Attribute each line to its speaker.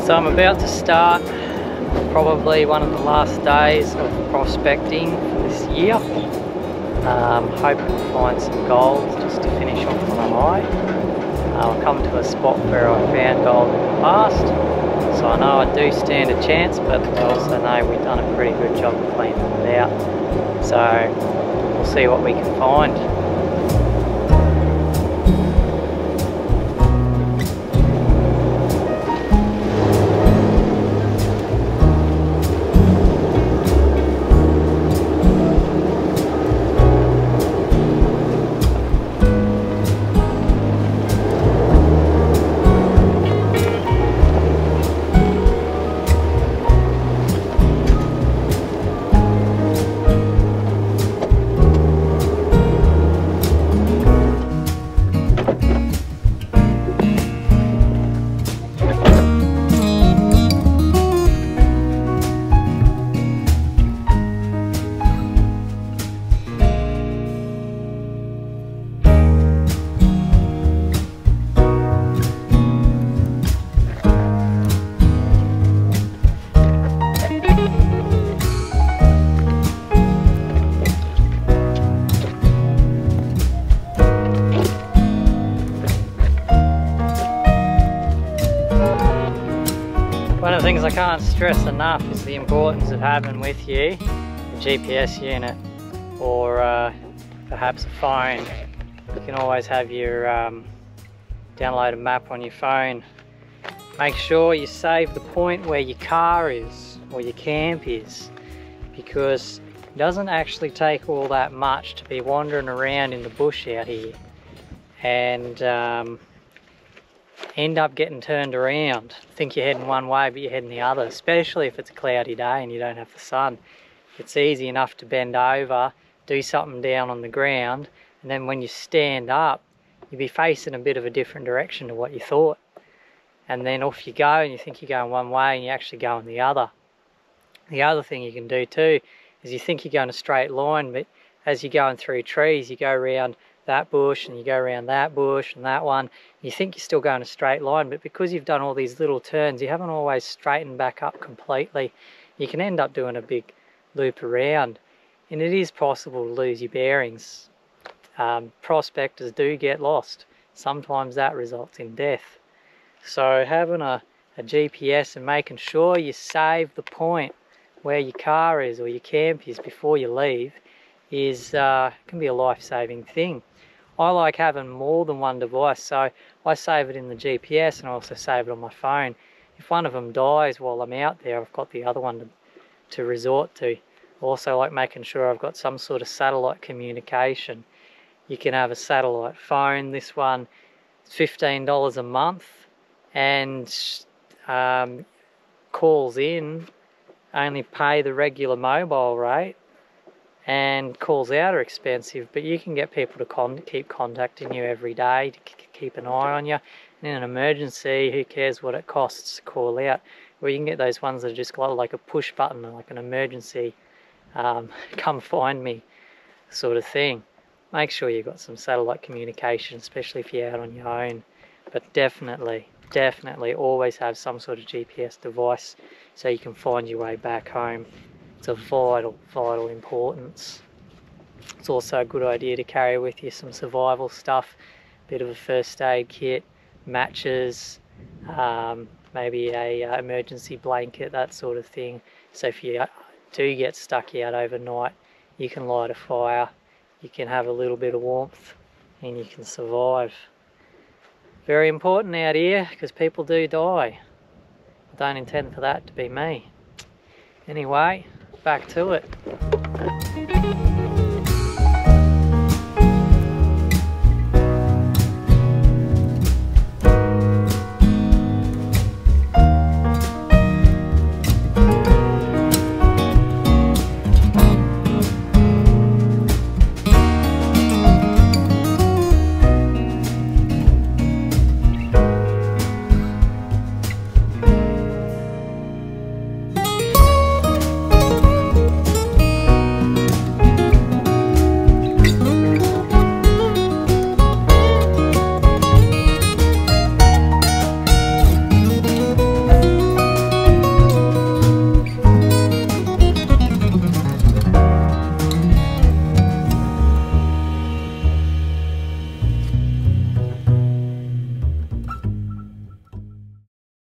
Speaker 1: So I'm about to start probably one of the last days of prospecting for this year. Hoping to find some gold just to finish off on a high. I'll come to a spot where I found gold in the past, so I know I do stand a chance, but I also know we've done a pretty good job of cleaning it out. So we'll see what we can find. One of the things I can't stress enough is the importance of having with you a GPS unit or perhaps a phone. You can always have your download a map on your phone. Make sure you save the point where your car is or your camp is, because it doesn't actually take all that much to be wandering around in the bush out here and end up getting turned around. Think you're heading one way but you're heading the other, especially if it's a cloudy day and you don't have the sun. It's easy enough to bend over, do something down on the ground, and then when you stand up you'll be facing a bit of a different direction to what you thought, and then off you go and you think you're going one way and you're actually going the other. The other thing you can do too is you think you're going a straight line, but as you're going through trees you go around that bush and you go around that bush and that one. You think you're still going a straight line, but because you've done all these little turns, you haven't always straightened back up completely. You can end up doing a big loop around, and it is possible to lose your bearings. Prospectors do get lost. Sometimes that results in death. So having a GPS and making sure you save the point where your car is or your camp is before you leave is can be a life-saving thing. I like having more than one device, so I save it in the GPS and I also save it on my phone. If one of them dies while I'm out there, I've got the other one to resort to. Also like making sure I've got some sort of satellite communication. You can have a satellite phone. This one is $15 a month and calls in, only pay the regular mobile rate, and calls out are expensive, but you can get people to keep contacting you every day, to keep an eye on you. And in an emergency, who cares what it costs to call out? Or you can get those ones that are just got like a push button, like an emergency, come find me sort of thing. Make sure you've got some satellite communication, especially if you're out on your own. But definitely always have some sort of GPS device so you can find your way back home. It's of vital importance. It's also a good idea to carry with you some survival stuff, a bit of a first aid kit, matches, maybe a emergency blanket, that sort of thing. So if you do get stuck out overnight, you can light a fire, you can have a little bit of warmth, and you can survive. Very important out here because people do die. I don't intend for that to be me. Anyway, back to it.